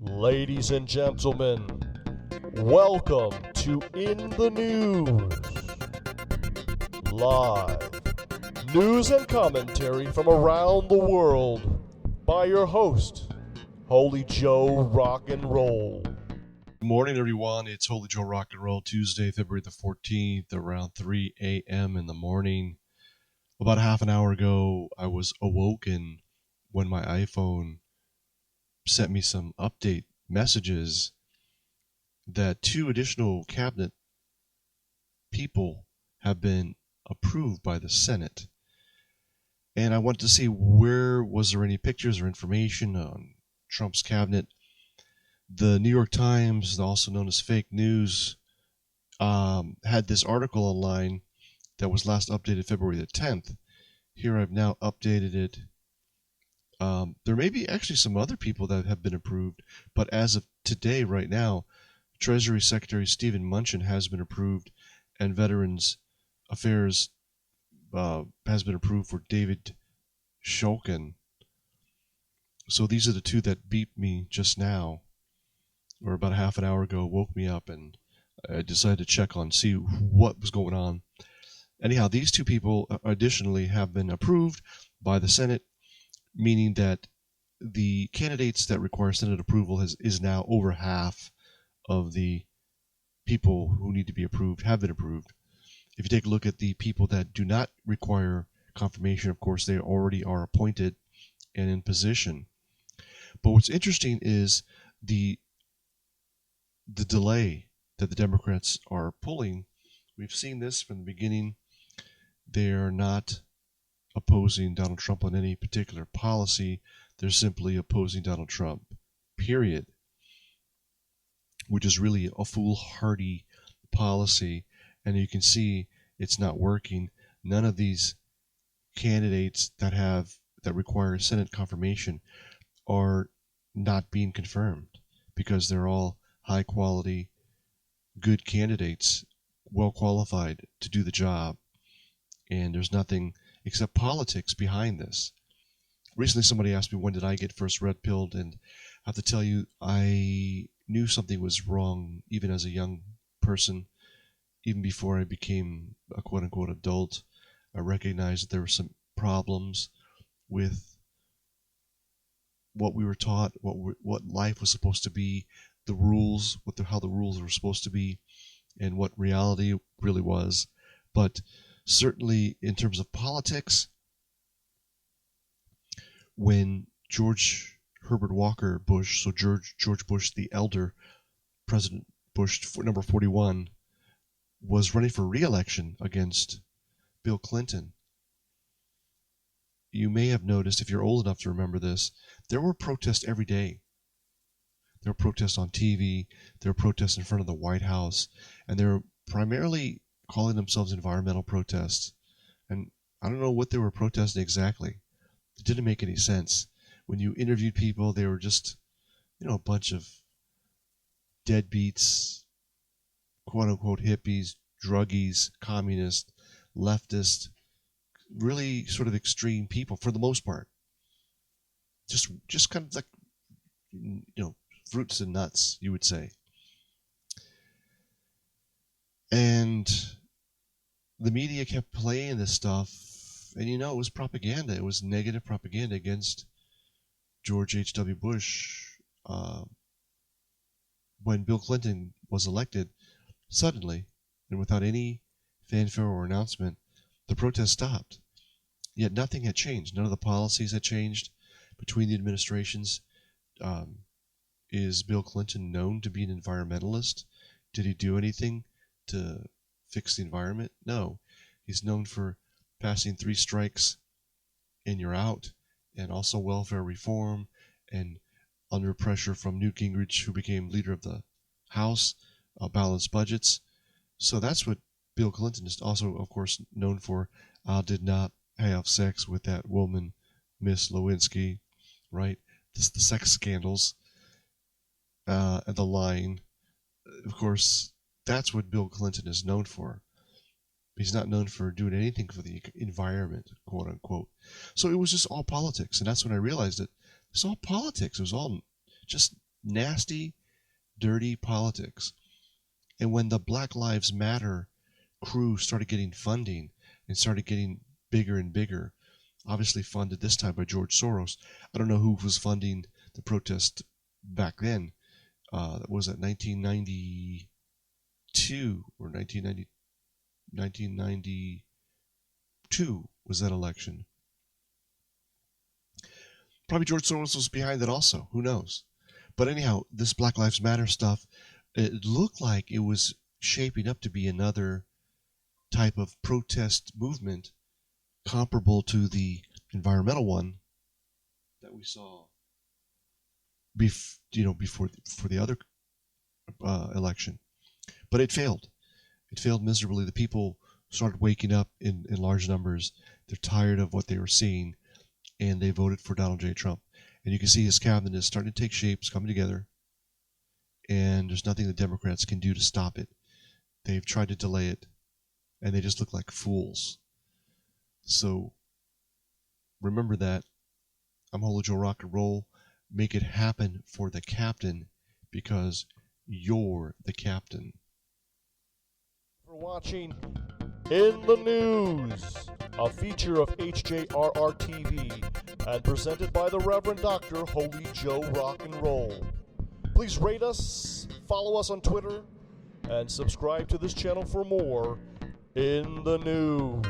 Ladies and gentlemen, welcome to In.The.NEWS. Live news and commentary from around the world by your host, Holy Joe Rock and Roll. Good morning, everyone. It's Holy Joe Rock and Roll, Tuesday, February the 14th, around 3 a.m. in the morning. About half an hour ago, I was awoken when my iPhone sent me some update messages that 2 additional cabinet people have been approved by the Senate. And I wanted to see was there any pictures or information on Trump's cabinet. The New York Times, also known as fake news, had this article online that was last updated February the 10th. Here I've now updated it. There may be actually some other people that have been approved, but as of today, right now, Treasury Secretary Stephen Mnuchin has been approved, and Veterans Affairs has been approved for David Shulkin. So these are the 2 that beeped me just now, or about a half an hour ago, woke me up, and I decided to check on, see what was going on. Anyhow, these 2 people additionally have been approved by the Senate, meaning that the candidates that require Senate approval is now over half of the people who need to be approved have been approved. If you take a look at the people that do not require confirmation, of course, they already are appointed and in position. But what's interesting is the delay that the Democrats are pulling. We've seen this from the beginning. They are not opposing Donald Trump on any particular policy. They're simply opposing Donald Trump, period, which is really a foolhardy policy. And you can see it's not working. None of these candidates that require Senate confirmation are not being confirmed because they're all high quality, good candidates, well qualified to do the job. And there's nothing except politics behind this. Recently, somebody asked me when did I get first red pilled, and I have to tell you, I knew something was wrong even as a young person. Even before I became a quote-unquote adult, I recognized that there were some problems with what we were taught, what life was supposed to be, the rules, how the rules were supposed to be, and what reality really was. But certainly in terms of politics, when George Herbert Walker Bush, so George Bush the elder, President Bush, number 41, was running for re-election against Bill Clinton, you may have noticed, if you're old enough to remember this, there were protests every day. There were protests on TV, there were protests in front of the White House, and they were primarily calling themselves environmental protests. And I don't know what they were protesting exactly. It didn't make any sense. When you interviewed people, they were just, a bunch of deadbeats, quote-unquote hippies, druggies, communists, leftists, really sort of extreme people for the most part. Just kind of like, fruits and nuts, you would say. And the media kept playing this stuff, and it was propaganda. It was negative propaganda against George H.W. Bush. When Bill Clinton was elected, suddenly, and without any fanfare or announcement, the protest stopped. Yet nothing had changed. None of the policies had changed between the administrations. Is Bill Clinton known to be an environmentalist? Did he do anything to fix the environment? No. He's known for passing 3 strikes and you're out, and also welfare reform, and under pressure from Newt Gingrich, who became leader of the House, balanced budgets. So that's what Bill Clinton is also, of course, known for. Did not have sex with that woman, Miss Lewinsky, right? The sex scandals, and the lying. Of course, that's what Bill Clinton is known for. He's not known for doing anything for the environment, quote unquote. So it was just all politics, and that's when I realized that it's all politics. It was all just nasty, dirty politics. And when the Black Lives Matter crew started getting funding and started getting bigger and bigger, obviously funded this time by George Soros. I don't know who was funding the protest back then. That was at 1992 or 1992 was that election. Probably George Soros was behind it also. Who knows? But anyhow, this Black Lives Matter stuff, it looked like it was shaping up to be another type of protest movement comparable to the environmental one that we saw before the other election. But it failed. It failed miserably. The people started waking up in large numbers. They're tired of what they were seeing, and they voted for Donald J. Trump. And you can see his cabinet is starting to take shapes, coming together, and there's nothing the Democrats can do to stop it. They've tried to delay it, and they just look like fools. So remember that. I'm Holy Joe Rock and Roll. Make it happen for the captain, because you're the captain. For watching In the News, a feature of HJRR TV and presented by the Reverend Dr. Holy Joe Rock and Roll. Please rate us, follow us on Twitter, and subscribe to this channel for more In the News.